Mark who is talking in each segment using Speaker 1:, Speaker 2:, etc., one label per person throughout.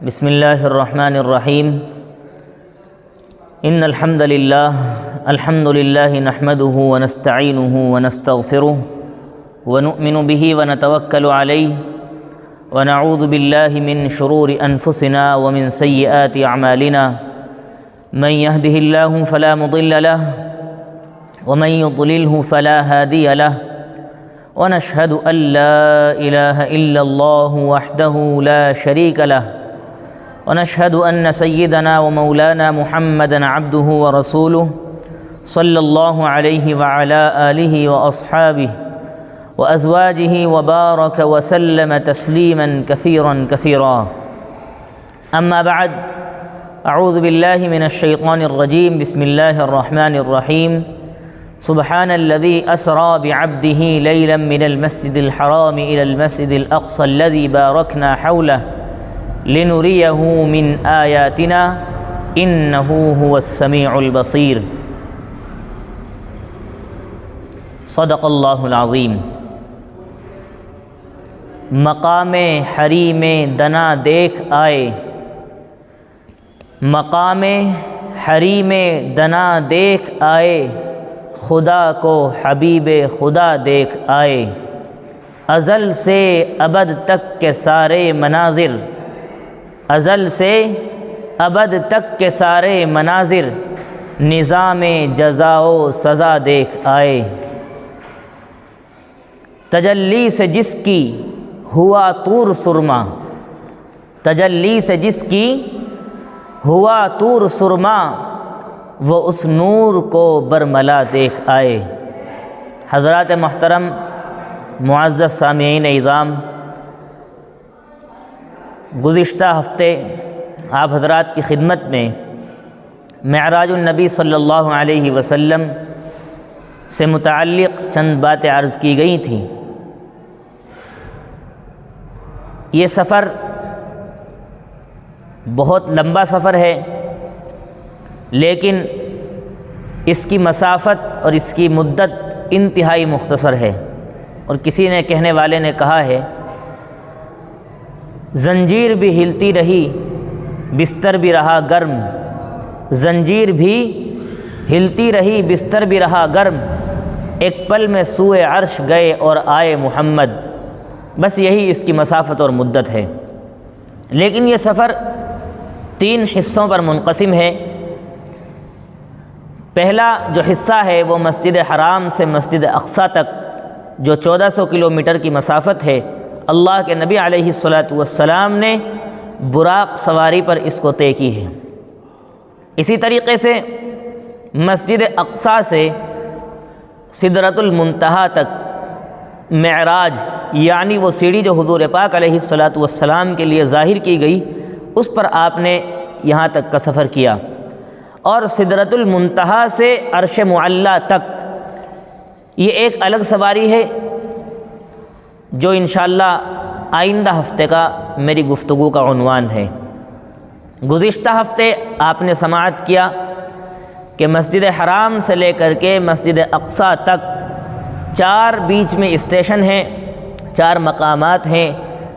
Speaker 1: بسم اللہ الرحمن الرحیم ان الحمد للہ نحمده ونستعینه ونستغفره ونؤمن به ونتوکل علیہ ونعوذ باللہ من شرور انفسنا ومن سیئات اعمالنا من يهده اللہ فلا مضل له ومن يضلله فلا هادی له ونشهد ان لا الہ الا اللہ وحده لا شریک له ونشهد أن سيدنا ومولانا محمدًا عبده ورسوله صلى الله عليه وعلى آله وأصحابه وأزواجه وبارك وسلم تسليمًا كثيرًا أما بعد أعوذ بالله من الشيطان الرجيم بسم الله الرحمن الرحيم سبحان الذي أسرى بعبده ليلاً من المسجد الحرام إلى المسجد الأقصى الذي باركنا حوله لنريه من آياتنا إنه هو السميع البصير صدق اللہ العظیم۔ مقام حریم دنا دیکھ آئے، مقام حریم دنا دیکھ آئے، خدا کو حبیب خدا دیکھ آئے، ازل سے ابد تک کے سارے مناظر، ازل سے ابد تک کے سارے مناظر، نظام جزا و سزا دیکھ آئے، تجلی سے جس کی ہوا طور سرما، تجلی سے جس کی ہوا طور سرما، وہ اس نور کو برملا دیکھ آئے۔ حضرات محترم معزز سامعین اعظام، گزشتہ ہفتے آپ حضرات کی خدمت میں معراج النبی صلی اللہ علیہ وسلم سے متعلق چند باتیں عرض کی گئی تھیں۔ یہ سفر بہت لمبا سفر ہے، لیکن اس کی مسافت اور اس کی مدت انتہائی مختصر ہے، اور کسی نے کہنے والے نے کہا ہے، زنجیر بھی ہلتی رہی بستر بھی رہا گرم، زنجیر بھی ہلتی رہی بستر بھی رہا گرم، ایک پل میں سوئے عرش گئے اور آئے محمد۔ بس یہی اس کی مسافت اور مدت ہے، لیکن یہ سفر 3 حصوں پر منقسم ہے۔ پہلا جو حصہ ہے وہ مسجد حرام سے مسجد اقصیٰ تک، جو 1400 کلومیٹر کی مسافت ہے، اللہ کے نبی علیہ السلام نے براق سواری پر اس کو طے کی ہے۔ اسی طریقے سے مسجد اقصیٰ سے سدرۃ المنتہا تک معراج، یعنی وہ سیڑھی جو حضور پاک علیہ السلام کے لیے ظاہر کی گئی، اس پر آپ نے یہاں تک کا سفر کیا، اور سدرۃ المنتہا سے عرش معلیٰ تک یہ ایک الگ سواری ہے، جو انشاءاللہ آئندہ ہفتے کا میری گفتگو کا عنوان ہے۔ گزشتہ ہفتے آپ نے سماعت کیا کہ مسجد حرام سے لے کر کے مسجد اقصیٰ تک 4 بیچ میں اسٹیشن ہیں، 4 مقامات ہیں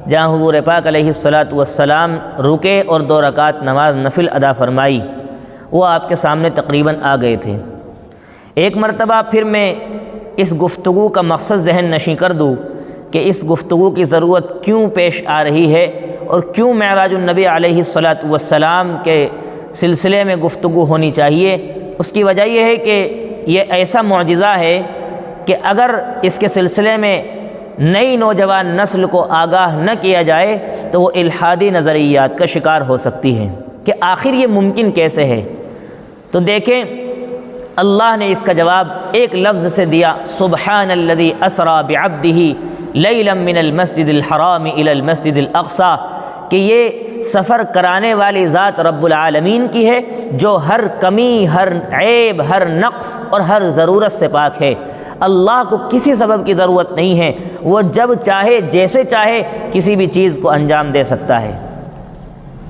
Speaker 1: جہاں حضور پاک علیہ السلام رکے اور 2 رکعت نماز نفل ادا فرمائی۔ وہ آپ کے سامنے تقریباً آ گئے تھے۔ ایک مرتبہ پھر میں اس گفتگو کا مقصد ذہن نشیں کر دوں کہ اس گفتگو کی ضرورت کیوں پیش آ رہی ہے، اور کیوں معراج النبی علیہ السلام کے سلسلے میں گفتگو ہونی چاہیے۔ اس کی وجہ یہ ہے کہ یہ ایسا معجزہ ہے کہ اگر اس کے سلسلے میں نئی نوجوان نسل کو آگاہ نہ کیا جائے تو وہ الحادی نظریات کا شکار ہو سکتی ہے کہ آخر یہ ممکن کیسے ہے۔ تو دیکھیں، اللہ نے اس کا جواب ایک لفظ سے دیا، سبحان الذی اسری بعبدہ لیلا من المسجد الحرام الی المسجد الاقصی، کہ یہ سفر کرانے والی ذات رب العالمین کی ہے، جو ہر کمی، ہر عیب، ہر نقص اور ہر ضرورت سے پاک ہے۔ اللہ کو کسی سبب کی ضرورت نہیں ہے، وہ جب چاہے جیسے چاہے کسی بھی چیز کو انجام دے سکتا ہے۔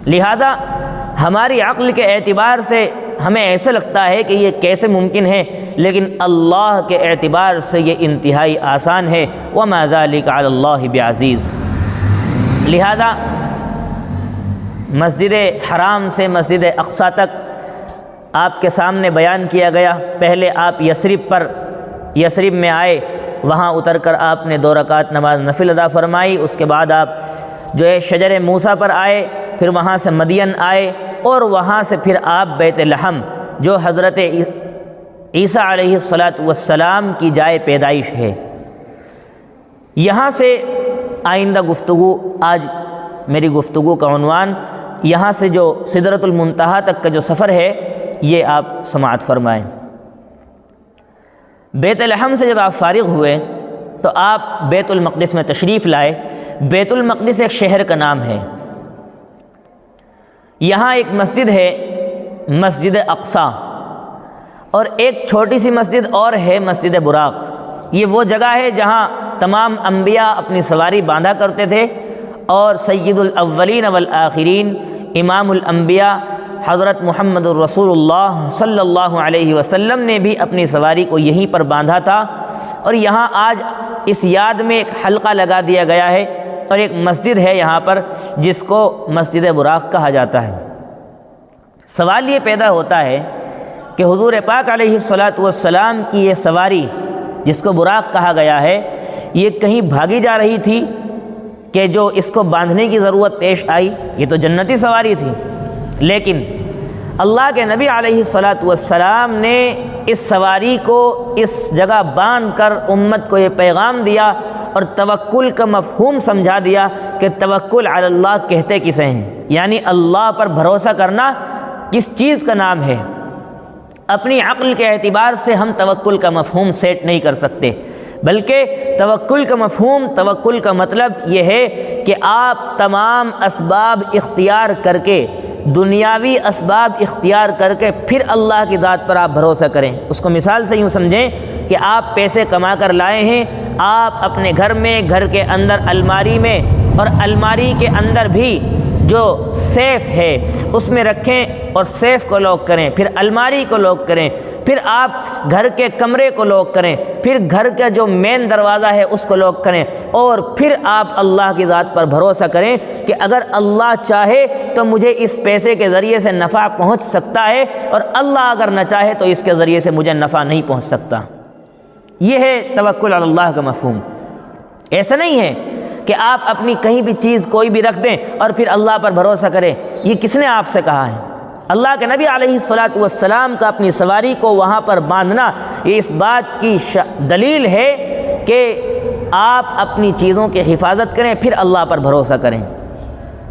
Speaker 1: لہذا ہماری عقل کے اعتبار سے ہمیں ایسے لگتا ہے کہ یہ کیسے ممکن ہے، لیکن اللہ کے اعتبار سے یہ انتہائی آسان ہے۔ وَمَا ذَلِكَ عَلَى اللَّهِ بِعَزِيزٍ۔ لہذا مسجد حرام سے مسجد اقصیٰ تک آپ کے سامنے بیان کیا گیا۔ پہلے آپ یثرب میں آئے، وہاں اتر کر آپ نے 2 رکعت نماز نفل ادا فرمائی۔ اس کے بعد آپ جو ہے شجر موسیٰ پر آئے، پھر وہاں سے مدین آئے، اور وہاں سے پھر آپ بیت لحم جو حضرت عیسیٰ علیہ السلام کی جائے پیدائش ہے، یہاں سے آئندہ گفتگو، آج میری گفتگو کا عنوان یہاں سے جو سدرۃ المنتہا تک کا جو سفر ہے یہ آپ سماعت فرمائیں۔ بیت لحم سے جب آپ فارغ ہوئے تو آپ بیت المقدس میں تشریف لائے۔ بیت المقدس ایک شہر کا نام ہے۔ یہاں ایک مسجد ہے، مسجد اقصیٰ، اور ایک چھوٹی سی مسجد اور ہے، مسجد براق۔ یہ وہ جگہ ہے جہاں تمام انبیاء اپنی سواری باندھا کرتے تھے، اور سید الاولین والآخرین امام الانبیاء حضرت محمد الرسول اللہ صلی اللہ علیہ وسلم نے بھی اپنی سواری کو یہیں پر باندھا تھا۔ اور یہاں آج اس یاد میں ایک حلقہ لگا دیا گیا ہے، اور ایک مسجد ہے یہاں پر جس کو مسجد براق کہا جاتا ہے۔ سوال یہ پیدا ہوتا ہے کہ حضور پاک علیہ السلام کی یہ سواری جس کو براق کہا گیا ہے، یہ کہیں بھاگی جا رہی تھی کہ جو اس کو باندھنے کی ضرورت پیش آئی؟ یہ تو جنتی سواری تھی، لیکن اللہ کے نبی علیہ السلام نے اس سواری کو اس جگہ باندھ کر امت کو یہ پیغام دیا اور توکل کا مفہوم سمجھا دیا کہ توکل علی اللہ کہتے کسے ہیں، یعنی اللہ پر بھروسہ کرنا کس چیز کا نام ہے۔ اپنی عقل کے اعتبار سے ہم توکل کا مفہوم سیٹ نہیں کر سکتے، بلکہ توکل کا مفہوم، توکل کا مطلب یہ ہے کہ آپ تمام اسباب اختیار کر کے، دنیاوی اسباب اختیار کر کے پھر اللہ کی ذات پر آپ بھروسہ کریں۔ اس کو مثال سے یوں سمجھیں کہ آپ پیسے کما کر لائے ہیں، آپ اپنے گھر میں، گھر کے اندر الماری میں، اور الماری کے اندر بھی جو سیف ہے اس میں رکھیں اور سیف کو لاک کریں، پھر الماری کو لاک کریں، پھر آپ گھر کے کمرے کو لاک کریں، پھر گھر کا جو مین دروازہ ہے اس کو لاک کریں، اور پھر آپ اللہ کی ذات پر بھروسہ کریں کہ اگر اللہ چاہے تو مجھے اس پیسے کے ذریعے سے نفع پہنچ سکتا ہے، اور اللہ اگر نہ چاہے تو اس کے ذریعے سے مجھے نفع نہیں پہنچ سکتا۔ یہ ہے توکل علی اللہ کا مفہوم۔ ایسا نہیں ہے کہ آپ اپنی کہیں بھی چیز کوئی بھی رکھ دیں اور پھر اللہ پر بھروسہ کریں۔ یہ کس نے آپ سے کہا ہے؟ اللہ کے نبی علیہ السلام کا اپنی سواری کو وہاں پر باندھنا یہ اس بات کی دلیل ہے کہ آپ اپنی چیزوں کی حفاظت کریں، پھر اللہ پر بھروسہ کریں۔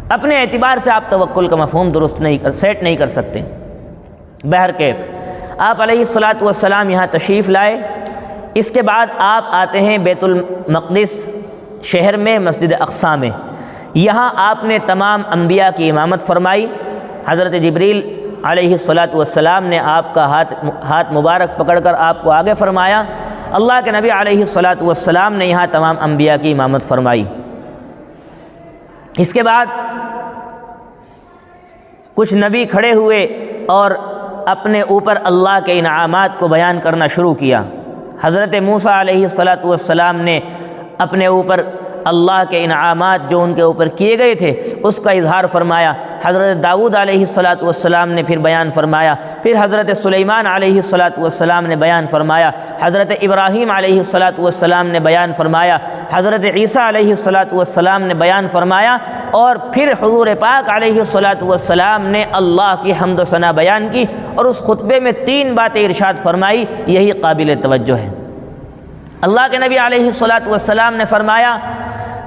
Speaker 1: اپنے اعتبار سے آپ توکل کا مفہوم درست سیٹ نہیں کر سکتے۔ بہرکیف آپ علیہ السلام یہاں تشریف لائے۔ اس کے بعد آپ آتے ہیں بیت المقدس شہر میں، مسجد اقصیٰ میں۔ یہاں آپ نے تمام انبیاء کی امامت فرمائی۔ حضرت جبریل علیہ السلام نے آپ کا ہاتھ مبارک پکڑ کر آپ کو آگے فرمایا۔ اللہ کے نبی علیہ السلام نے یہاں تمام انبیاء کی امامت فرمائی۔ اس کے بعد کچھ نبی کھڑے ہوئے اور اپنے اوپر اللہ کے انعامات کو بیان کرنا شروع کیا۔ حضرت موسیٰ علیہ السلام نے اپنے اوپر اللہ کے انعامات جو ان کے اوپر کیے گئے تھے اس کا اظہار فرمایا۔ حضرت داؤد علیہ السلام نے پھر بیان فرمایا۔ پھر حضرت سلیمان علیہ السلام نے بیان فرمایا۔ حضرت ابراہیم علیہ السلام نے بیان فرمایا۔ حضرت عیسیٰ علیہ السلام نے بیان فرمایا، اور پھر حضور پاک علیہ السلام نے اللہ کی حمد و ثنا بیان کی، اور اس خطبے میں 3 باتیں ارشاد فرمائی، یہی قابل توجہ ہے۔ اللہ کے نبی علیہ السلام نے فرمایا،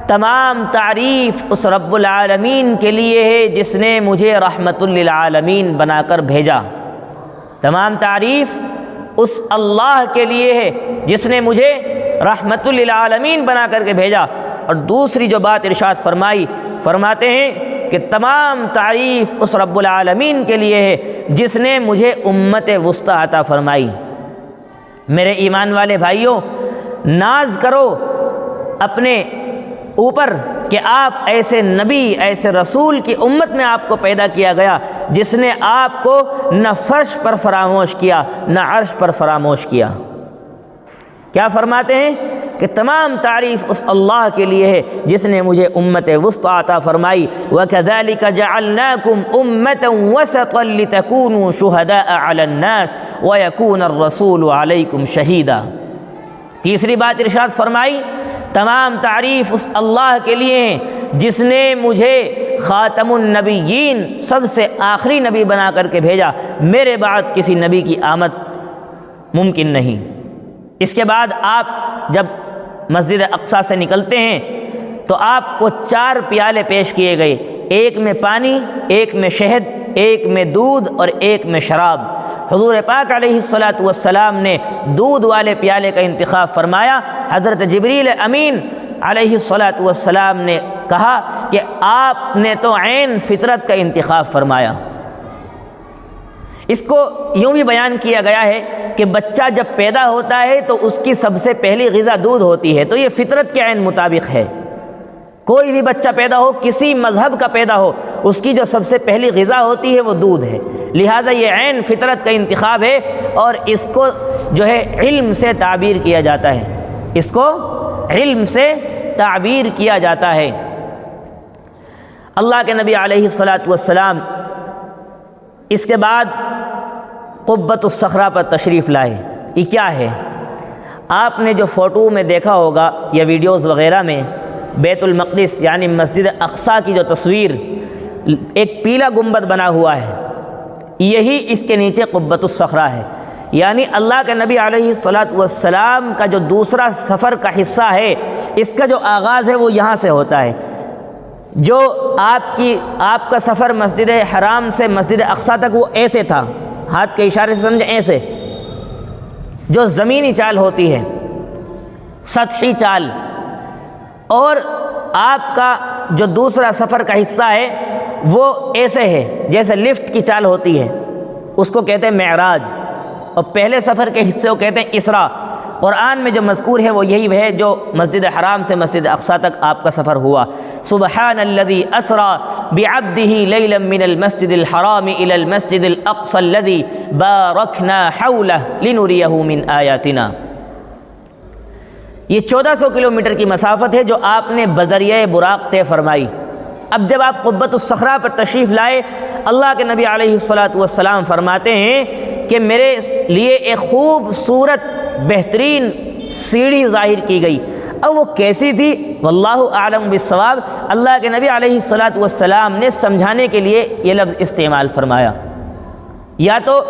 Speaker 1: تمام تعریف اس رب العالمین کے لیے ہے جس نے مجھے رحمت للعالمین بنا کر بھیجا۔ تمام تعریف اس اللہ کے لیے ہے جس نے مجھے رحمت للعالمین بنا کر کے بھیجا۔ اور دوسری جو بات ارشاد فرمائی، فرماتے ہیں کہ تمام تعریف اس رب العالمین کے لیے ہے جس نے مجھے امت وسطیٰ عطا فرمائی۔ میرے ایمان والے بھائیوں، ناز کرو اپنے اوپر کہ آپ ایسے نبی، ایسے رسول کی امت میں آپ کو پیدا کیا گیا جس نے آپ کو نہ فرش پر فراموش کیا، نہ عرش پر فراموش کیا۔ کیا فرماتے ہیں کہ تمام تعریف اس اللہ کے لیے ہے جس نے مجھے امت وسطیٰ عطا فرمائی۔ وَكَذَلِكَ جَعَلْنَاكُمْ أُمَّةً وَسَطًا لِتَكُونُوا شُهَدَاءَ عَلَى النَّاسِ وَيَكُونَ الرَّسُولُ عَلَيْكُمْ شَهِيدًا۔ تیسری بات ارشاد فرمائی، تمام تعریف اس اللہ کے لیے ہیں جس نے مجھے خاتم النبیین، سب سے آخری نبی بنا کر کے بھیجا، میرے بعد کسی نبی کی آمد ممکن نہیں۔ اس کے بعد آپ جب مسجد اقصیٰ سے نکلتے ہیں تو آپ کو 4 پیالے پیش کیے گئے، ایک میں پانی، ایک میں شہد، ایک میں دودھ اور ایک میں شراب۔ حضور پاک علیہ السلام نے دودھ والے پیالے کا انتخاب فرمایا۔ حضرت جبریل امین علیہ السلام نے کہا کہ آپ نے تو عین فطرت کا انتخاب فرمایا۔ اس کو یوں بھی بیان کیا گیا ہے کہ بچہ جب پیدا ہوتا ہے تو اس کی سب سے پہلی غذا دودھ ہوتی ہے، تو یہ فطرت کے عین مطابق ہے۔ کوئی بھی بچہ پیدا ہو، کسی مذہب کا پیدا ہو، اس کی جو سب سے پہلی غذا ہوتی ہے وہ دودھ ہے، لہذا یہ عین فطرت کا انتخاب ہے، اور اس کو جو ہے علم سے تعبیر کیا جاتا ہے، اس کو علم سے تعبیر کیا جاتا ہے۔ اللہ کے نبی علیہ السلام اس کے بعد قبۃ الصخرہ پر تشریف لائے۔ یہ کیا ہے؟ آپ نے جو فوٹو میں دیکھا ہوگا یا ویڈیوز وغیرہ میں، بیت المقدس یعنی مسجد اقصیٰ کی جو تصویر، ایک پیلا گنبد بنا ہوا ہے، یہی اس کے نیچے قبۃ الصخرہ ہے، یعنی اللہ کے نبی علیہ السلام کا جو دوسرا سفر کا حصہ ہے، اس کا جو آغاز ہے وہ یہاں سے ہوتا ہے۔ جو آپ کا سفر مسجد حرام سے مسجد اقصیٰ تک وہ ایسے تھا، ہاتھ کے اشارے سے سمجھیں، ایسے جو زمینی چال ہوتی ہے، سطحی چال، اور آپ کا جو دوسرا سفر کا حصہ ہے وہ ایسے ہے جیسے لفٹ کی چال ہوتی ہے، اس کو کہتے ہیں معراج، اور پہلے سفر کے حصے کو کہتے ہیں اسراء۔ قرآن میں جو مذکور ہے وہ یہی ہے جو مسجد حرام سے مسجد اقصیٰ تک آپ کا سفر ہوا۔ سبحان الذی اسریٰ بعبدہ لیلا من المسجد الحرام الی المسجد الاقصی الذی بارکنا حولہ لنریہ من آیاتنا۔ یہ 1400 کلومیٹر کی مسافت ہے جو آپ نے بذریعہ براق طے فرمائی۔ اب جب آپ قبۃ الصخرہ پر تشریف لائے، اللہ کے نبی علیہ السلام فرماتے ہیں کہ میرے لیے ایک خوبصورت بہترین سیڑھی ظاہر کی گئی۔ اب وہ کیسی تھی؟ واللہ اعلم بالصواب، اللہ کے نبی علیہ السلام نے سمجھانے کے لیے یہ لفظ استعمال فرمایا، یا تو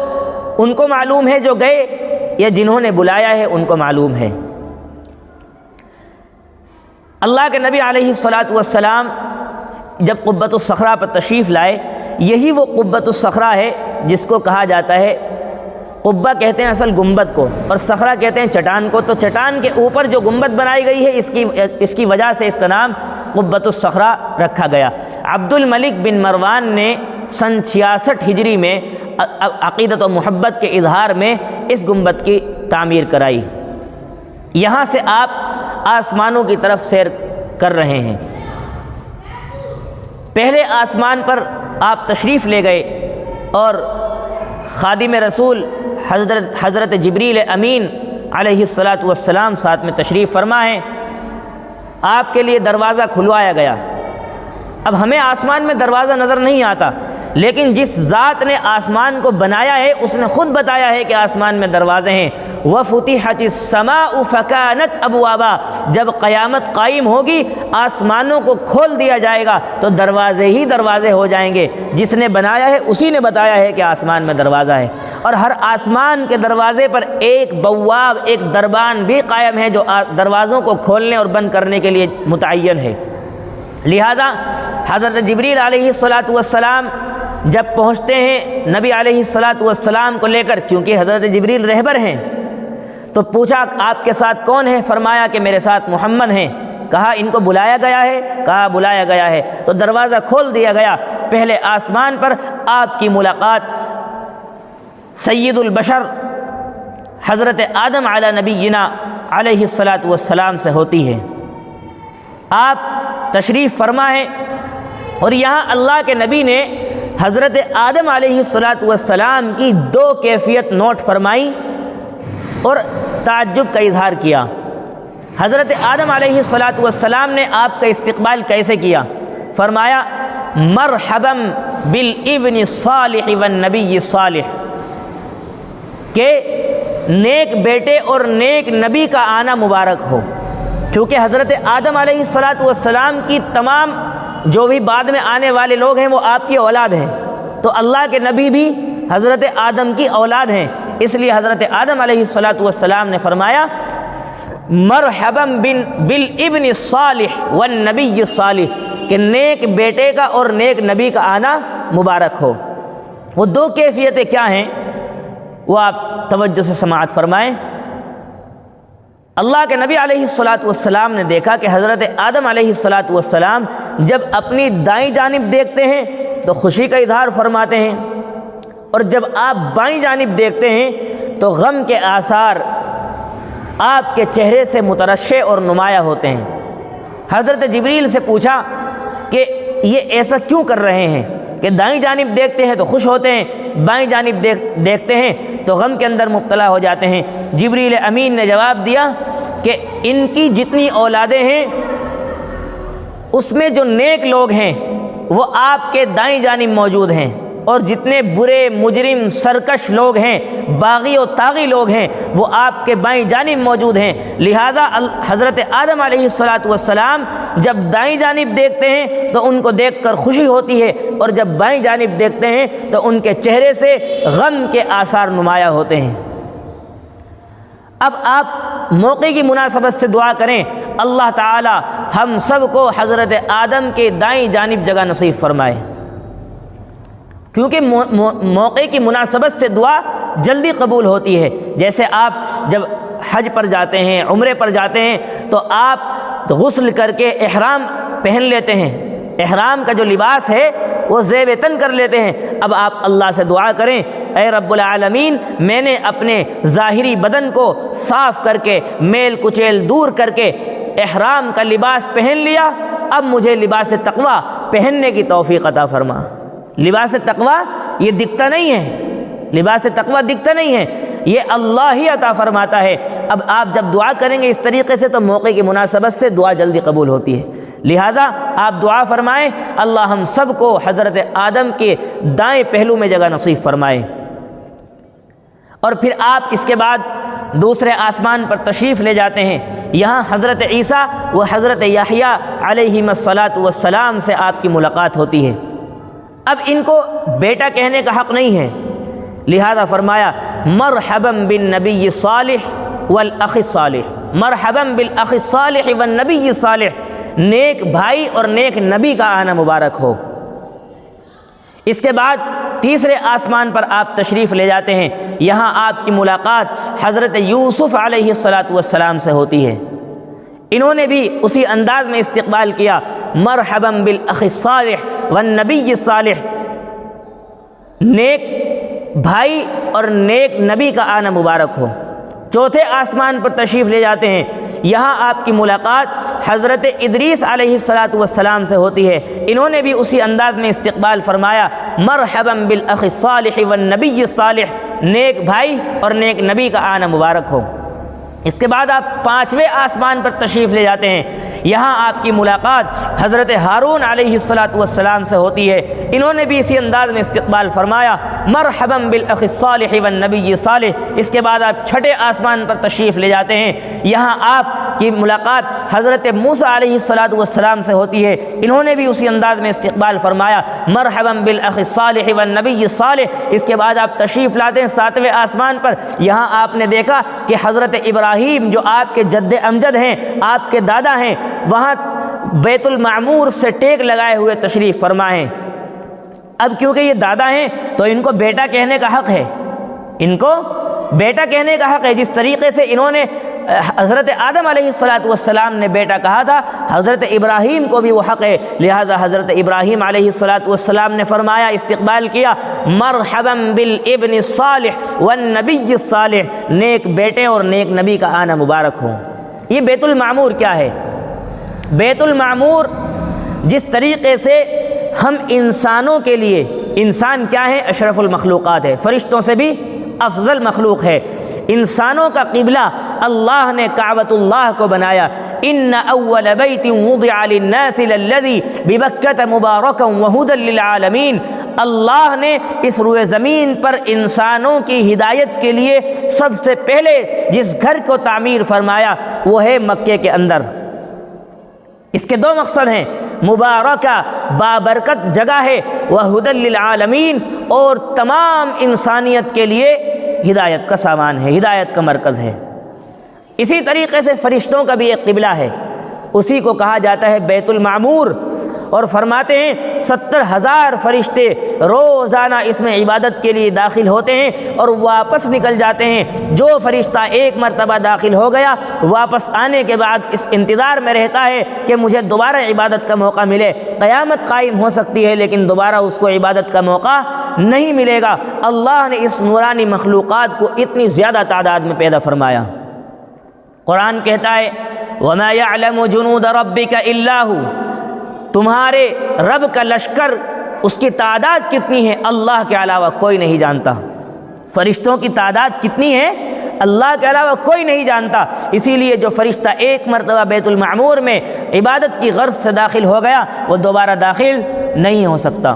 Speaker 1: ان کو معلوم ہے جو گئے، یا جنہوں نے بلایا ہے ان کو معلوم ہے۔ اللہ کے نبی علیہ السلام جب قبۃ الصخرہ پر تشریف لائے، یہی وہ قبۃ الصخرہ ہے جس کو کہا جاتا ہے، قبہ کہتے ہیں اصل گنبد کو، اور صخرہ کہتے ہیں چٹان کو، تو چٹان کے اوپر جو گنبد بنائی گئی ہے اس کی وجہ سے اس کا نام قبۃ الصخرہ رکھا گیا۔ عبد الملک بن مروان نے سن 66 ہجری میں عقیدت و محبت کے اظہار میں اس گنبد کی تعمیر کرائی۔ یہاں سے آپ آسمانوں کی طرف سیر کر رہے ہیں۔ پہلے آسمان پر آپ تشریف لے گئے اور خادم رسول حضرت جبریل امین علیہ السلام ساتھ میں تشریف فرما ہے۔ آپ کے لیے دروازہ کھلوایا گیا۔ اب ہمیں آسمان میں دروازہ نظر نہیں آتا، لیکن جس ذات نے آسمان کو بنایا ہے اس نے خود بتایا ہے کہ آسمان میں دروازے ہیں۔ وَفُتِحَتِ السَّمَاءُ فَكَانَتْ أَبْوَابًا، جب قیامت قائم ہوگی آسمانوں کو کھول دیا جائے گا تو دروازے ہی دروازے ہو جائیں گے۔ جس نے بنایا ہے اسی نے بتایا ہے کہ آسمان میں دروازہ ہے، اور ہر آسمان کے دروازے پر ایک بواب، ایک دربان بھی قائم ہے جو دروازوں کو کھولنے اور بند کرنے کے لیے متعین ہے۔ لہذا حضرت جبریل علیہ السلام جب پہنچتے ہیں نبی علیہ السلام کو لے کر، کیونکہ حضرت جبریل رہبر ہیں، تو پوچھا آپ کے ساتھ کون ہے؟ فرمایا کہ میرے ساتھ محمد ہیں۔ کہا ان کو بلایا گیا ہے؟ کہا بلایا گیا ہے۔ تو دروازہ کھول دیا گیا۔ پہلے آسمان پر آپ کی ملاقات سید البشر حضرت آدم علی نبینا علیہ السلام سے ہوتی ہے۔ آپ تشریف فرما ہے، اور یہاں اللہ کے نبی نے حضرت آدم علیہ السلام کی 2 کیفیت نوٹ فرمائی اور تعجب کا اظہار کیا۔ حضرت آدم علیہ السلام نے آپ کا استقبال کیسے کیا؟ فرمایا مرحبا بالابن الصالح والنبی الصالح، کہ نیک بیٹے اور نیک نبی کا آنا مبارک ہو، کیونکہ حضرت آدم علیہ السلام کی تمام جو بھی بعد میں آنے والے لوگ ہیں وہ آپ کی اولاد ہیں، تو اللہ کے نبی بھی حضرت آدم کی اولاد ہیں، اس لیے حضرت آدم علیہ السلام نے فرمایا مرحبا بالابن الصالح والنبی الصالح، کہ نیک بیٹے کا اور نیک نبی کا آنا مبارک ہو۔ وہ دو کیفیتیں کیا ہیں وہ آپ توجہ سے سماعت فرمائیں۔ اللہ کے نبی علیہ السلام نے دیکھا کہ حضرت آدم علیہ السلام جب اپنی دائیں جانب دیکھتے ہیں تو خوشی کا اظہار فرماتے ہیں، اور جب آپ بائیں جانب دیکھتے ہیں تو غم کے آثار آپ کے چہرے سے مترشح اور نمایاں ہوتے ہیں۔ حضرت جبریل سے پوچھا کہ یہ ایسا کیوں کر رہے ہیں کہ دائیں جانب دیکھتے ہیں تو خوش ہوتے ہیں، بائیں جانب دیکھتے ہیں تو غم کے اندر مبتلا ہو جاتے ہیں؟ جبریل امین نے جواب دیا کہ ان کی جتنی اولادیں ہیں اس میں جو نیک لوگ ہیں وہ آپ کے دائیں جانب موجود ہیں، اور جتنے برے مجرم سرکش لوگ ہیں، باغی و طاغی لوگ ہیں، وہ آپ کے بائیں جانب موجود ہیں۔ لہذا حضرت آدم علیہ السلام جب دائیں جانب دیکھتے ہیں تو ان کو دیکھ کر خوشی ہوتی ہے، اور جب بائیں جانب دیکھتے ہیں تو ان کے چہرے سے غم کے آثار نمایاں ہوتے ہیں۔ اب آپ موقع کی مناسبت سے دعا کریں اللہ تعالی ہم سب کو حضرت آدم کے دائیں جانب جگہ نصیب فرمائے، کیونکہ موقع کی مناسبت سے دعا جلدی قبول ہوتی ہے۔ جیسے آپ جب حج پر جاتے ہیں، عمرے پر جاتے ہیں، تو آپ غسل کر کے احرام پہن لیتے ہیں، احرام کا جو لباس ہے وہ زیب تن کر لیتے ہیں۔ اب آپ اللہ سے دعا کریں اے رب العالمین میں نے اپنے ظاہری بدن کو صاف کر کے میل کچیل دور کر کے احرام کا لباس پہن لیا، اب مجھے لباس تقویٰ پہننے کی توفیق عطا فرما۔ لباس تقویٰ یہ دکھتا نہیں ہے، لباس تقویٰ دکھتا نہیں ہے، یہ اللہ ہی عطا فرماتا ہے۔ اب آپ جب دعا کریں گے اس طریقے سے تو موقع کی مناسبت سے دعا جلدی قبول ہوتی ہے۔ لہذا آپ دعا فرمائیں اللہ ہم سب کو حضرت آدم کے دائیں پہلو میں جگہ نصیب فرمائے۔ اور پھر آپ اس کے بعد دوسرے آسمان پر تشریف لے جاتے ہیں، یہاں حضرت عیسیٰ و حضرت یحییٰ علیہم السلام سے آپ کی ملاقات ہوتی ہے۔ اب ان کو بیٹا کہنے کا حق نہیں ہے، لہذا فرمایا مرحبا بالنبی الصالح والاخ الصالح، مرحبا بالاخ الصالح والنبی الصالح، نیک بھائی اور نیک نبی کا آنا مبارک ہو۔ اس کے بعد تیسرے آسمان پر آپ تشریف لے جاتے ہیں، یہاں آپ کی ملاقات حضرت یوسف علیہ السلام سے ہوتی ہے۔ انہوں نے بھی اسی انداز میں استقبال کیا، مرحبا بالاخ الصالح والنبی الصالح، نیک بھائی اور نیک نبی کا آنا مبارک ہو۔ چوتھے آسمان پر تشریف لے جاتے ہیں، یہاں آپ کی ملاقات حضرت ادریس علیہ السلام سے ہوتی ہے۔ انہوں نے بھی اسی انداز میں استقبال فرمایا، مرحبا بالاخ الصالح والنبی الصالح، نیک بھائی اور نیک نبی کا آنا مبارک ہو۔ اس کے بعد آپ پانچویں آسمان پر تشریف لے جاتے ہیں، یہاں آپ کی ملاقات حضرت ہارون علیہ السلام سے ہوتی ہے۔ انہوں نے بھی اسی انداز میں استقبال فرمایا، مرحبا بالاخ الصالح والنبی الصالح۔ اس کے بعد آپ چھٹے آسمان پر تشریف لے جاتے ہیں، یہاں آپ کی ملاقات حضرت موسیٰ علیہ السلام سے ہوتی ہے۔ انہوں نے بھی اسی انداز میں استقبال فرمایا، مرحبا بالاخ الصالح والنبی الصالح۔ اس کے بعد آپ تشریف لاتے ہیں ساتویں آسمان پر، یہاں آپ نے دیکھا کہ حضرت ابراہیم جو آپ کے جد امجد ہیں، آپ کے دادا ہیں، وہاں بیت المعمور سے ٹیک لگائے ہوئے تشریف فرما ہیں۔ اب کیونکہ یہ دادا ہیں تو ان کو بیٹا کہنے کا حق ہے، ان کو بیٹا کہنے کا حق ہے۔ جس طریقے سے انہوں نے حضرت آدم علیہ السلام نے بیٹا کہا تھا، حضرت ابراہیم کو بھی وہ حق ہے، لہذا حضرت ابراہیم علیہ السلام نے فرمایا، استقبال کیا، مرحبا بالابن الصالح والنبی الصالح، نیک بیٹے اور نیک نبی کا آنا مبارک ہو۔ یہ بیت المعمور کیا ہے؟ بیت المعمور جس طریقے سے ہم انسانوں کے لیے، انسان کیا ہے؟ اشرف المخلوقات ہے، فرشتوں سے بھی افضل مخلوق ہے۔ انسانوں کا قبلہ اللہ نے کعبۃ اللہ کو بنایا۔ ان اول بیت وضع للناس للذی ببکۃ مبارکا وہدی للعالمین، اللہ نے اس روئے زمین پر انسانوں کی ہدایت کے لیے سب سے پہلے جس گھر کو تعمیر فرمایا وہ ہے مکے کے اندر۔ اس کے دو مقصد ہیں، مبارکہ بابرکت جگہ ہے، وہدی للعالمین اور تمام انسانیت کے لیے ہدایت کا سامان ہے، ہدایت کا مرکز ہے۔ اسی طریقے سے فرشتوں کا بھی ایک قبلہ ہے، اسی کو کہا جاتا ہے بیت المعمور، اور فرماتے ہیں 70,000 فرشتے روزانہ اس میں عبادت کے لیے داخل ہوتے ہیں اور واپس نکل جاتے ہیں۔ جو فرشتہ ایک مرتبہ داخل ہو گیا واپس آنے کے بعد اس انتظار میں رہتا ہے کہ مجھے دوبارہ عبادت کا موقع ملے۔ قیامت قائم ہو سکتی ہے لیکن دوبارہ اس کو عبادت کا موقع نہیں ملے گا۔ اللہ نے اس نورانی مخلوقات کو اتنی زیادہ تعداد میں پیدا فرمایا۔ قرآن کہتا ہے وَمَا يَعْلَمُ جُنُودَ رَبِّكَ إِلَّا هُوَ، تمہارے رب کا لشکر اس کی تعداد کتنی ہے اللہ کے علاوہ کوئی نہیں جانتا۔ فرشتوں کی تعداد کتنی ہے اللہ کے علاوہ کوئی نہیں جانتا۔ اسی لیے جو فرشتہ ایک مرتبہ بیت المعمور میں عبادت کی غرض سے داخل ہو گیا وہ دوبارہ داخل نہیں ہو سکتا۔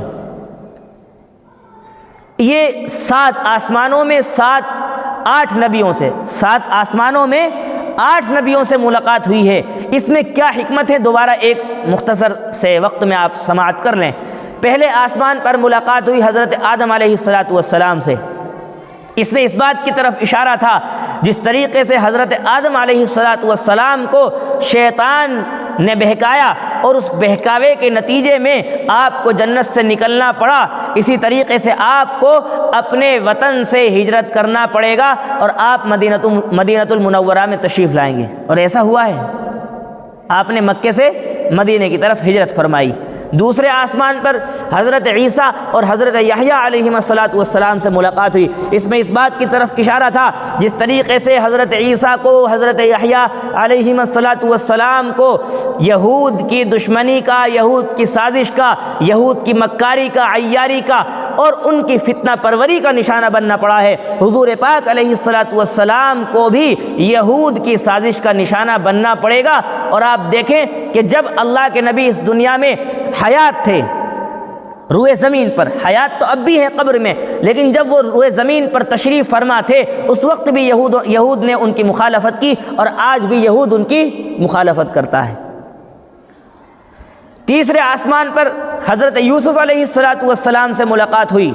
Speaker 1: یہ 7 آسمانوں میں 8 نبیوں سے 7 آسمانوں میں 8 نبیوں سے ملاقات ہوئی ہے۔ اس میں کیا حکمت ہے دوبارہ ایک مختصر سے وقت میں آپ سماعت کر لیں۔ پہلے آسمان پر ملاقات ہوئی حضرت آدم علیہ السلام سے۔ اس میں اس بات کی طرف اشارہ تھا جس طریقے سے حضرت آدم علیہ السلام کو شیطان نے بہکایا اور اس بہکاوے کے نتیجے میں آپ کو جنت سے نکلنا پڑا، اسی طریقے سے آپ کو اپنے وطن سے ہجرت کرنا پڑے گا اور آپ مدینہ المنورہ میں تشریف لائیں گے، اور ایسا ہوا ہے۔ آپ نے مکے سے مدینے کی طرف ہجرت فرمائی۔ دوسرے آسمان پر حضرت عیسیٰ اور حضرت یحییٰ علیہ السلام سے ملاقات ہوئی۔ اس میں اس بات کی طرف اشارہ تھا جس طریقے سے حضرت عیسیٰ کو حضرت یحییٰ علیہ السلام کو یہود کی دشمنی کا، یہود کی سازش کا، یہود کی مکاری کا، عیاری کا اور ان کی فتنہ پروری کا نشانہ بننا پڑا ہے۔ حضور پاک علیہ السلام کو بھی یہود کی سازش کا نشانہ بننا پڑے گا۔ اور آپ دیکھیں کہ جب اللہ کے نبی اس دنیا میں حیات تھے روئے زمین پر، حیات تو اب بھی ہے قبر میں، لیکن جب وہ روئے زمین پر تشریف فرما تھے اس وقت بھی یہود نے ان کی مخالفت کی اور آج بھی یہود ان کی مخالفت کرتا ہے۔ تیسرے آسمان پر حضرت یوسف علیہ السلام سے ملاقات ہوئی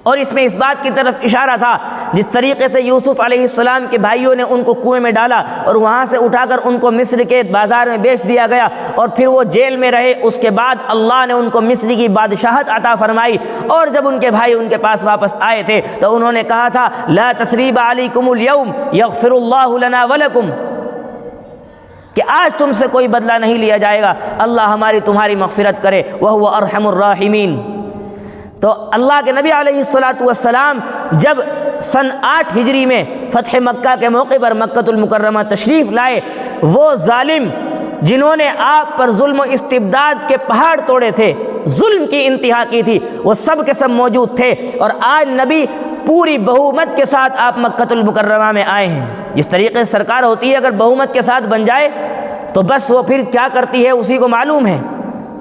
Speaker 1: اور اس میں اس بات کی طرف اشارہ تھا جس طریقے سے یوسف علیہ السلام کے بھائیوں نے ان کو کنویں میں ڈالا اور وہاں سے اٹھا کر ان کو مصر کے بازار میں بیچ دیا گیا اور پھر وہ جیل میں رہے۔ اس کے بعد اللہ نے ان کو مصر کی بادشاہت عطا فرمائی، اور جب ان کے بھائی ان کے پاس واپس آئے تھے تو انہوں نے کہا تھا لا تثریب علیکم اليوم یغفر اللہ لنا ولکم، کہ آج تم سے کوئی بدلہ نہیں لیا جائے گا، اللہ ہماری تمہاری مغفرت کرے، وہو ارحم الراحمین۔ تو اللہ کے نبی علیہ السلام جب سن 8 ہجری میں فتح مکہ کے موقع پر مکۃ المکرمہ تشریف لائے، وہ ظالم جنہوں نے آپ پر ظلم و استبداد کے پہاڑ توڑے تھے، ظلم کی انتہا کی تھی، وہ سب کے سب موجود تھے، اور آج نبی پوری بہومت کے ساتھ آپ مکۃ المکرمہ میں آئے ہیں۔ جس طریقے سے سرکار ہوتی ہے اگر بہومت کے ساتھ بن جائے تو بس وہ پھر کیا کرتی ہے اسی کو معلوم ہے۔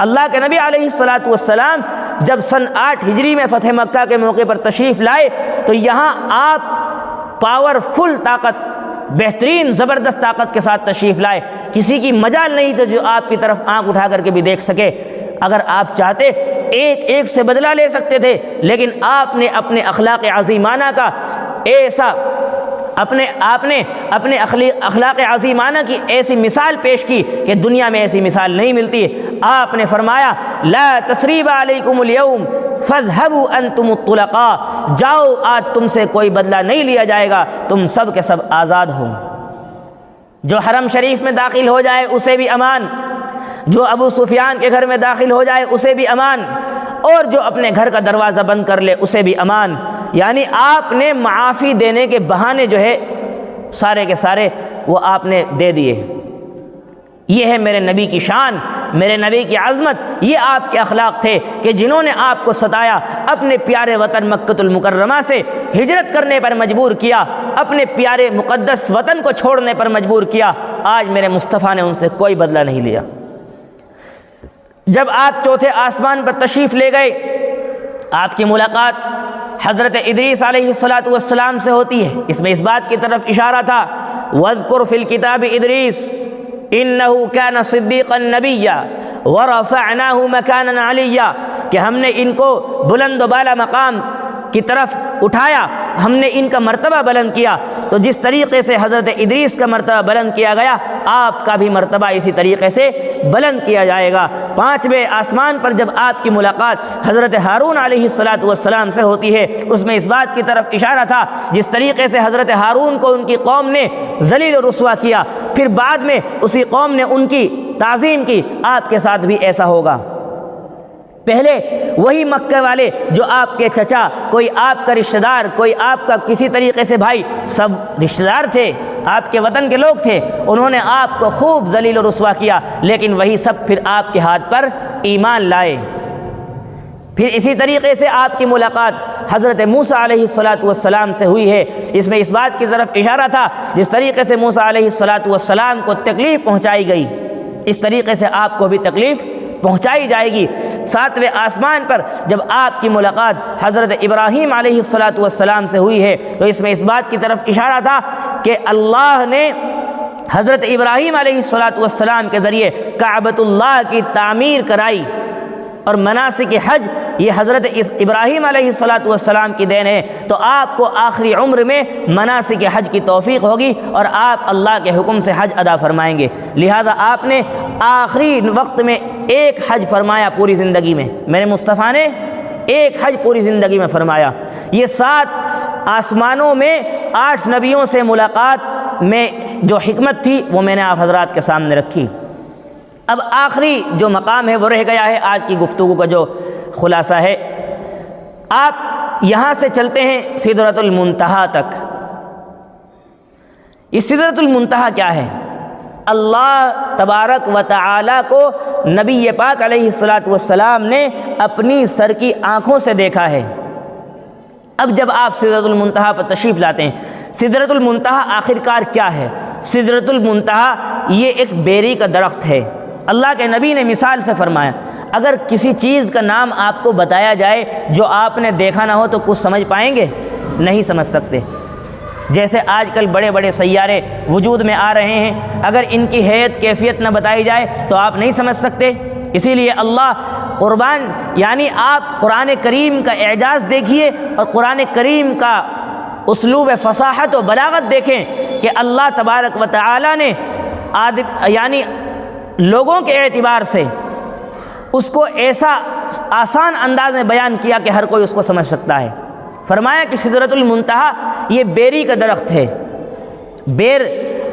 Speaker 1: اللہ کے نبی علیہ السلام جب سن 8 ہجری میں فتح مکہ کے موقع پر تشریف لائے تو یہاں آپ پاورفل طاقت، بہترین زبردست طاقت کے ساتھ تشریف لائے، کسی کی مجال نہیں تھی جو آپ کی طرف آنکھ اٹھا کر کے بھی دیکھ سکے۔ اگر آپ چاہتے ایک ایک سے بدلہ لے سکتے تھے، لیکن آپ نے اپنے اخلاق عظیمانہ کا ایسا آپ نے اپنے اخلاق عظیمانہ کی ایسی مثال پیش کی کہ دنیا میں ایسی مثال نہیں ملتی۔ آپ نے فرمایا لا تثریب علیکم اليوم فاذهبوا انتم الطلقاء، جاؤ آج تم سے کوئی بدلہ نہیں لیا جائے گا، تم سب کے سب آزاد ہو۔ جو حرم شریف میں داخل ہو جائے اسے بھی امان، جو ابو سفیان کے گھر میں داخل ہو جائے اسے بھی امان، اور جو اپنے گھر کا دروازہ بند کر لے اسے بھی امان۔ یعنی آپ نے معافی دینے کے بہانے جو ہے سارے کے سارے وہ آپ نے دے دیے۔ یہ ہے میرے نبی کی شان، میرے نبی کی عظمت، یہ آپ کے اخلاق تھے کہ جنہوں نے آپ کو ستایا، اپنے پیارے وطن مکۃ المکرمہ سے ہجرت کرنے پر مجبور کیا، اپنے پیارے مقدس وطن کو چھوڑنے پر مجبور کیا، آج میرے مصطفیٰ نے ان سے کوئی بدلہ نہیں لیا۔ جب آپ چوتھے آسمان پر تشریف لے گئے، آپ کی ملاقات حضرت ادریس علیہ السلام سے ہوتی ہے۔ اس میں اس بات کی طرف اشارہ تھا، وَاذْكُرْ فِي الْكِتَابِ إِدْرِيسَ إِنَّهُ كَانَ صِدِّيقًا نَبِيًّا وَرَفَعْنَاهُ مَكَانًا عَلِيًّا، کہ ہم نے ان کو بلند و بالا مقام کی طرف اٹھایا، ہم نے ان کا مرتبہ بلند کیا۔ تو جس طریقے سے حضرت ادریس کا مرتبہ بلند کیا گیا، آپ کا بھی مرتبہ اسی طریقے سے بلند کیا جائے گا۔ پانچویں آسمان پر جب آپ کی ملاقات حضرت ہارون علیہ السلام سے ہوتی ہے، اس میں اس بات کی طرف اشارہ تھا، جس طریقے سے حضرت ہارون کو ان کی قوم نے ذلیل و رسوا کیا، پھر بعد میں اسی قوم نے ان کی تعظیم کی، آپ کے ساتھ بھی ایسا ہوگا۔ پہلے وہی مکہ والے جو آپ کے چچا، کوئی آپ کا رشتہ دار، کوئی آپ کا کسی طریقے سے بھائی، سب رشتہ دار تھے، آپ کے وطن کے لوگ تھے، انہوں نے آپ کو خوب ذلیل و رسوا کیا، لیکن وہی سب پھر آپ کے ہاتھ پر ایمان لائے۔ پھر اسی طریقے سے آپ کی ملاقات حضرت موسیٰ علیہ السلام سے ہوئی ہے۔ اس میں اس بات کی طرف اشارہ تھا، جس طریقے سے موسیٰ علیہ السلام کو تکلیف پہنچائی گئی، اس طریقے سے آپ کو بھی تکلیف پہنچائی جائے گی۔ ساتویں آسمان پر جب آپ کی ملاقات حضرت ابراہیم علیہ السلام سے ہوئی ہے، تو اس میں اس بات کی طرف اشارہ تھا کہ اللہ نے حضرت ابراہیم علیہ السلام کے ذریعے کعبۃ اللہ کی تعمیر کرائی، اور مناسک حج یہ حضرت ابراہیم علیہ السلام کی دین ہے۔ تو آپ کو آخری عمر میں مناسک حج کی توفیق ہوگی اور آپ اللہ کے حکم سے حج ادا فرمائیں گے، لہذا آپ نے آخری وقت میں ایک حج فرمایا پوری زندگی میں، میرے مصطفیٰ نے ایک حج پوری زندگی میں فرمایا۔ یہ 7 آسمانوں میں 8 نبیوں سے ملاقات میں جو حکمت تھی وہ میں نے آپ حضرات کے سامنے رکھی۔ اب آخری جو مقام ہے وہ رہ گیا ہے، آج کی گفتگو کا جو خلاصہ ہے۔ آپ یہاں سے چلتے ہیں سدرۃ المنتہا تک۔ یہ سدرۃ المنتہا کیا ہے؟ اللہ تبارک و تعالی کو نبی پاک علیہ السلام نے اپنی سر کی آنکھوں سے دیکھا ہے۔ اب جب آپ سدرۃ المنتہا پر تشریف لاتے ہیں، سدرۃ المنتہا آخرکار کیا ہے؟ سدرۃ المنتہا یہ ایک بیری کا درخت ہے۔ اللہ کے نبی نے مثال سے فرمایا، اگر کسی چیز کا نام آپ کو بتایا جائے جو آپ نے دیکھا نہ ہو تو کچھ سمجھ پائیں گے؟ نہیں سمجھ سکتے۔ جیسے آج کل بڑے بڑے سیارے وجود میں آ رہے ہیں، اگر ان کی حیت کیفیت نہ بتائی جائے تو آپ نہیں سمجھ سکتے۔ اسی لیے اللہ قربان، یعنی آپ قرآن کریم کا اعجاز دیکھیے اور قرآن کریم کا اسلوب فصاحت و بلاغت دیکھیں کہ اللہ تبارک و تعالی نے یعنی لوگوں کے اعتبار سے اس کو ایسا آسان انداز میں بیان کیا کہ ہر کوئی اس کو سمجھ سکتا ہے۔ فرمایا کہ سدرۃ المنتہا یہ بیری کا درخت ہے۔ بیر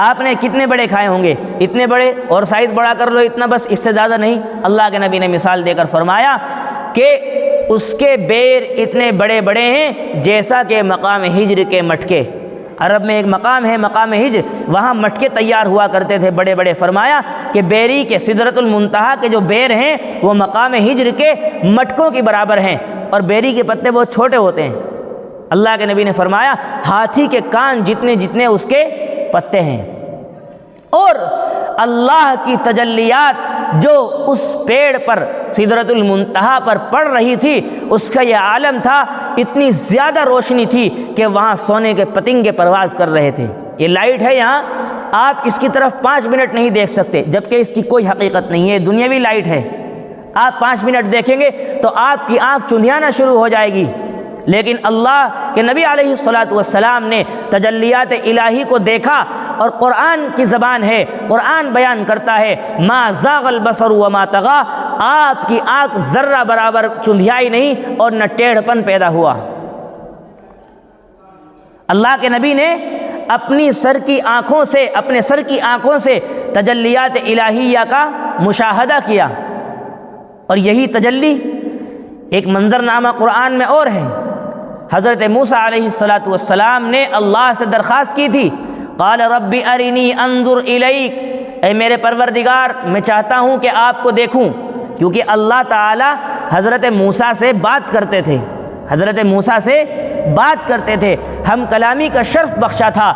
Speaker 1: آپ نے کتنے بڑے کھائے ہوں گے؟ اتنے بڑے، اور سائز بڑا کر لو اتنا، بس اس سے زیادہ نہیں۔ اللہ کے نبی نے مثال دے کر فرمایا کہ اس کے بیر اتنے بڑے بڑے ہیں جیسا کہ مقام ہجر کے مٹکے۔ عرب میں ایک مقام ہے مقام ہجر، وہاں مٹکے تیار ہوا کرتے تھے بڑے بڑے۔ فرمایا کہ بیری کے سدرۃ المنتہا کے جو بیر ہیں وہ مقام ہجر کے مٹکوں کے برابر ہیں، اور بیری کے پتے بہت چھوٹے ہوتے ہیں۔ اللہ کے نبی نے فرمایا ہاتھی کے کان جتنے جتنے اس کے پتے ہیں۔ اور اللہ کی تجلیات جو اس پیڑ پر سدرۃ المنتہا پر پڑ رہی تھی، اس کا یہ عالم تھا، اتنی زیادہ روشنی تھی کہ وہاں سونے کے پتنگے پرواز کر رہے تھے۔ یہ لائٹ ہے یہاں، آپ اس کی طرف 5 منٹ نہیں دیکھ سکتے، جبکہ اس کی کوئی حقیقت نہیں ہے، دنیاوی لائٹ ہے۔ آپ 5 منٹ دیکھیں گے تو آپ کی آنکھ چندھیانا شروع ہو جائے گی، لیکن اللہ کے نبی علیہ السلام نے تجلیات الہی کو دیکھا، اور قرآن کی زبان ہے، قرآن بیان کرتا ہے ما زاغ البصر وما طغى، آپ کی آنکھ ذرہ برابر چندھیائی نہیں اور نہ ٹیڑھ پن پیدا ہوا۔ اللہ کے نبی نے اپنے سر کی آنکھوں سے تجلیات الہیہ کا مشاہدہ کیا، اور یہی تجلی ایک منظرنامہ قرآن میں اور ہے۔ حضرت موسیٰ علیہ السلام نے اللہ سے درخواست کی تھی، قال رب ارنی انظر الیک، اے میرے پروردگار میں چاہتا ہوں کہ آپ کو دیکھوں، کیونکہ اللہ تعالی حضرت موسیٰ سے بات کرتے تھے، حضرت موسیٰ سے بات کرتے تھے، ہم کلامی کا شرف بخشا تھا،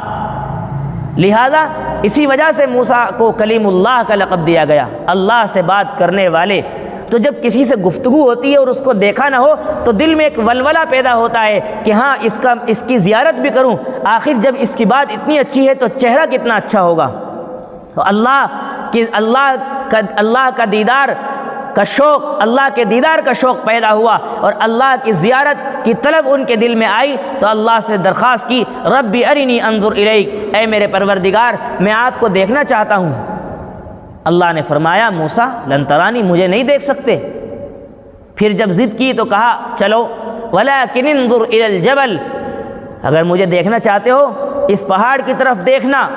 Speaker 1: لہذا اسی وجہ سے موسیٰ کو کلیم اللہ کا لقب دیا گیا، اللہ سے بات کرنے والے۔ تو جب کسی سے گفتگو ہوتی ہے اور اس کو دیکھا نہ ہو تو دل میں ایک ولولہ پیدا ہوتا ہے کہ ہاں اس کی زیارت بھی کروں، آخر جب اس کی بات اتنی اچھی ہے تو چہرہ کتنا اچھا ہوگا۔ تو اللہ کا دیدار کا شوق، اللہ کے دیدار کا شوق پیدا ہوا اور اللہ کی زیارت کی طلب ان کے دل میں آئی، تو اللہ سے درخواست کی، ربی ارنی انظر الیک، اے میرے پروردگار میں آپ کو دیکھنا چاہتا ہوں۔ اللہ نے فرمایا موسیٰ لن ترانی، مجھے نہیں دیکھ سکتے۔ پھر جب ضد کی تو کہا چلو ولکن انظر الی الجبل، اگر مجھے دیکھنا چاہتے ہو اس پہاڑ کی طرف دیکھنا،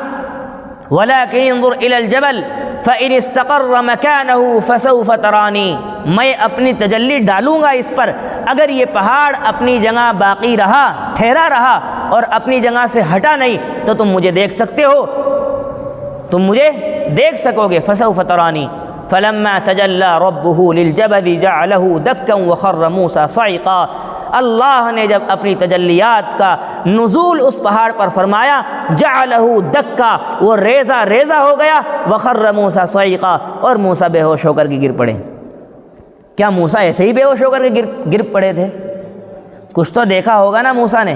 Speaker 1: ولکن انظر الی الجبل فإن استقر مكانه فسوف ترانی، میں اپنی تجلی ڈالوں گا اس پر، اگر یہ پہاڑ اپنی جگہ باقی رہا، ٹھہرا رہا اور اپنی جگہ سے ہٹا نہیں تو تم مجھے دیکھ سکتے ہو، تم مجھے دیکھ سکو گے۔ فسوف ترانی فلما تجلی ربه للجبل جعله دکا وخر موسیٰ صعقا، اللہ نے جب اپنی تجلیات کا نزول اس پہاڑ پر فرمایا، جعلہ دکا، وہ ریزہ ریزہ ہو گیا، وخر موسیٰ صعقا، اور موسیٰ بے ہوش ہو کر کے گر پڑے۔ کیا موسیٰ ایسے ہی بے ہوش ہو کر کے گر پڑے تھے؟ کچھ تو دیکھا ہوگا نا موسیٰ نے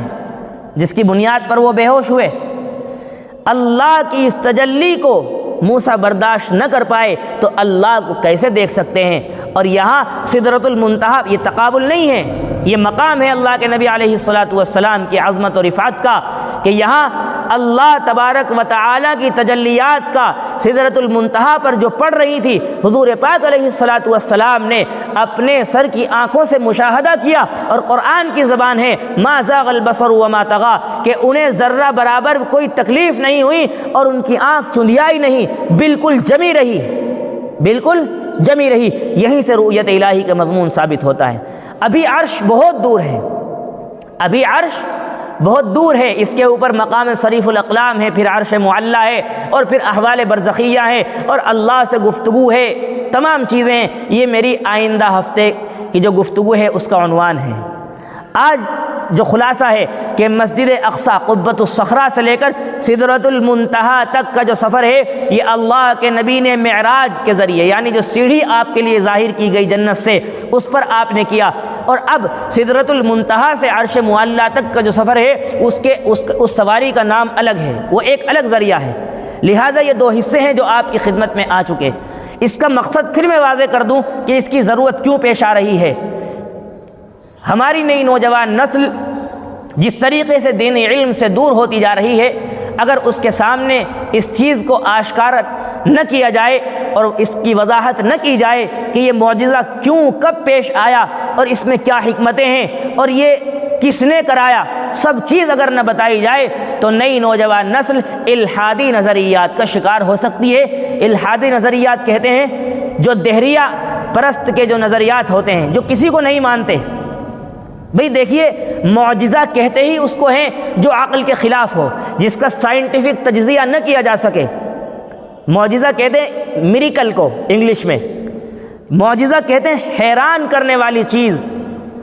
Speaker 1: جس کی بنیاد پر وہ بے ہوش ہوئے۔ اللہ کی اس تجلی کو موسیٰ برداشت نہ کر پائے تو اللہ کو کیسے دیکھ سکتے ہیں؟ اور یہاں سدرۃ المنتہا یہ تقابل نہیں ہے، یہ مقام ہے اللہ کے نبی علیہ الصلاۃ والسلام کی عظمت اور رفعت کا، کہ یہاں اللہ تبارک و تعالیٰ کی تجلیات کا سدرۃ المنتہا پر جو پڑ رہی تھی، حضور پاک علیہ الصلاۃ والسلام نے اپنے سر کی آنکھوں سے مشاہدہ کیا، اور قرآن کی زبان ہے ما زاغ البصر وما طغى، کہ انہیں ذرہ برابر کوئی تکلیف نہیں ہوئی اور ان کی آنکھ چندیائی نہیں، بالکل جمی رہی، بالکل جمی رہی۔ یہیں سے رؤیت الہی کا مضمون ثابت ہوتا ہے۔ ابھی عرش بہت دور ہے، ابھی عرش بہت دور ہے، اس کے اوپر مقام صریف الاقلام ہے، پھر عرش معلیٰ ہے، اور پھر احوال برزخیہ ہے، اور اللہ سے گفتگو ہے، تمام چیزیں ہیں۔ یہ میری آئندہ ہفتے کی جو گفتگو ہے اس کا عنوان ہے۔ آج جو خلاصہ ہے کہ مسجد اقصی قبۃ الصخرہ سے لے کر سدرۃ المنتہا تک کا جو سفر ہے، یہ اللہ کے نبی نے معراج کے ذریعے، یعنی جو سیڑھی آپ کے لیے ظاہر کی گئی جنت سے، اس پر آپ نے کیا، اور اب سدرۃ المنتہا سے عرش معلیٰ تک کا جو سفر ہے اس سواری کا نام الگ ہے، وہ ایک الگ ذریعہ ہے۔ لہٰذا یہ دو حصے ہیں جو آپ کی خدمت میں آ چکے۔ اس کا مقصد پھر میں واضح کر دوں کہ اس کی ضرورت کیوں پیش آ رہی ہے۔ ہماری نئی نوجوان نسل جس طریقے سے دین علم سے دور ہوتی جا رہی ہے، اگر اس کے سامنے اس چیز کو آشکار نہ کیا جائے اور اس کی وضاحت نہ کی جائے کہ یہ معجزہ کیوں، کب پیش آیا، اور اس میں کیا حکمتیں ہیں، اور یہ کس نے کرایا، سب چیز اگر نہ بتائی جائے تو نئی نوجوان نسل الحادی نظریات کا شکار ہو سکتی ہے۔ الحادی نظریات کہتے ہیں جو دہریہ پرست کے جو نظریات ہوتے ہیں، جو کسی کو نہیں مانتے۔ بھئی دیکھیے، معجزہ کہتے ہی اس کو ہیں جو عقل کے خلاف ہو، جس کا سائنٹیفک تجزیہ نہ کیا جا سکے۔ معجزہ کہتے ہیں میریکل کو، انگلش میں معجزہ کہتے ہیں حیران کرنے والی چیز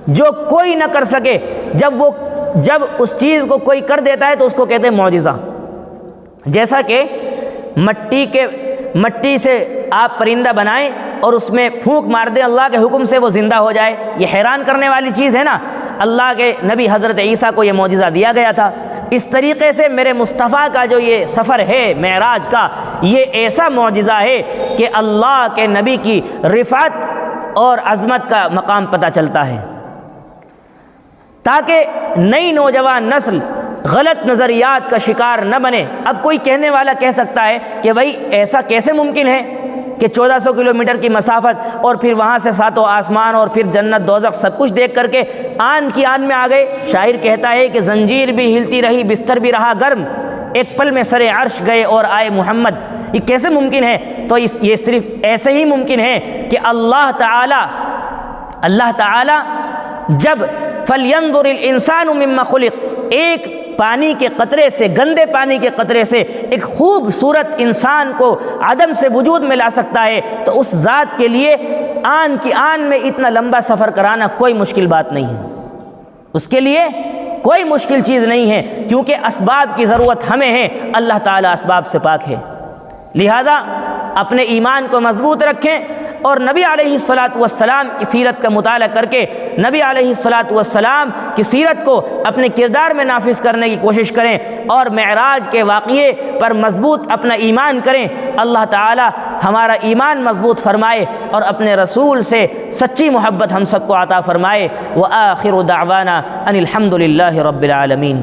Speaker 1: جو کوئی نہ کر سکے، جب اس چیز کو کوئی کر دیتا ہے تو اس کو کہتے ہیں معجزہ۔ جیسا کہ مٹی سے آپ پرندہ بنائیں اور اس میں پھونک مار دیں، اللہ کے حکم سے وہ زندہ ہو جائے، یہ حیران کرنے والی چیز ہے نا۔ اللہ کے نبی حضرت عیسیٰ کو یہ معجزہ دیا گیا تھا۔ اس طریقے سے میرے مصطفیٰ کا جو یہ سفر ہے معراج کا، یہ ایسا معجزہ ہے کہ اللہ کے نبی کی رفعت اور عظمت کا مقام پتہ چلتا ہے، تاکہ نئی نوجوان نسل غلط نظریات کا شکار نہ بنے۔ اب کوئی کہنے والا کہہ سکتا ہے کہ بھائی ایسا کیسے ممکن ہے کہ 1400 کلومیٹر کی مسافت اور پھر وہاں سے ساتوں آسمان اور پھر جنت دوزخ سب کچھ دیکھ کر کے آن کی آن میں آ گئے۔ شاعر کہتا ہے کہ زنجیر بھی ہلتی رہی، بستر بھی رہا گرم، ایک پل میں سر عرش گئے اور آئے محمد۔ یہ کیسے ممکن ہے؟ تو یہ صرف ایسے ہی ممکن ہے کہ اللہ تعالی جب فَلْيَنْظُرِ الْإِنسَانُ مِمَّا خُلِقَ، ایک پانی کے قطرے سے، گندے پانی کے قطرے سے ایک خوبصورت انسان کو عدم سے وجود میں لا سکتا ہے، تو اس ذات کے لیے آن کی آن میں اتنا لمبا سفر کرانا کوئی مشکل بات نہیں ہے، اس کے لیے کوئی مشکل چیز نہیں ہے، کیونکہ اسباب کی ضرورت ہمیں ہے، اللہ تعالیٰ اسباب سے پاک ہے۔ لہذا اپنے ایمان کو مضبوط رکھیں اور نبی علیہ الصلاۃ والسلام کی سیرت کا مطالعہ کر کے نبی علیہ الصلاۃ والسلام کی سیرت کو اپنے کردار میں نافذ کرنے کی کوشش کریں اور معراج کے واقعے پر مضبوط اپنا ایمان کریں۔ اللہ تعالی ہمارا ایمان مضبوط فرمائے اور اپنے رسول سے سچی محبت ہم سب کو عطا فرمائے۔ وآخر دعوانا ان الحمد للہ رب العالمین۔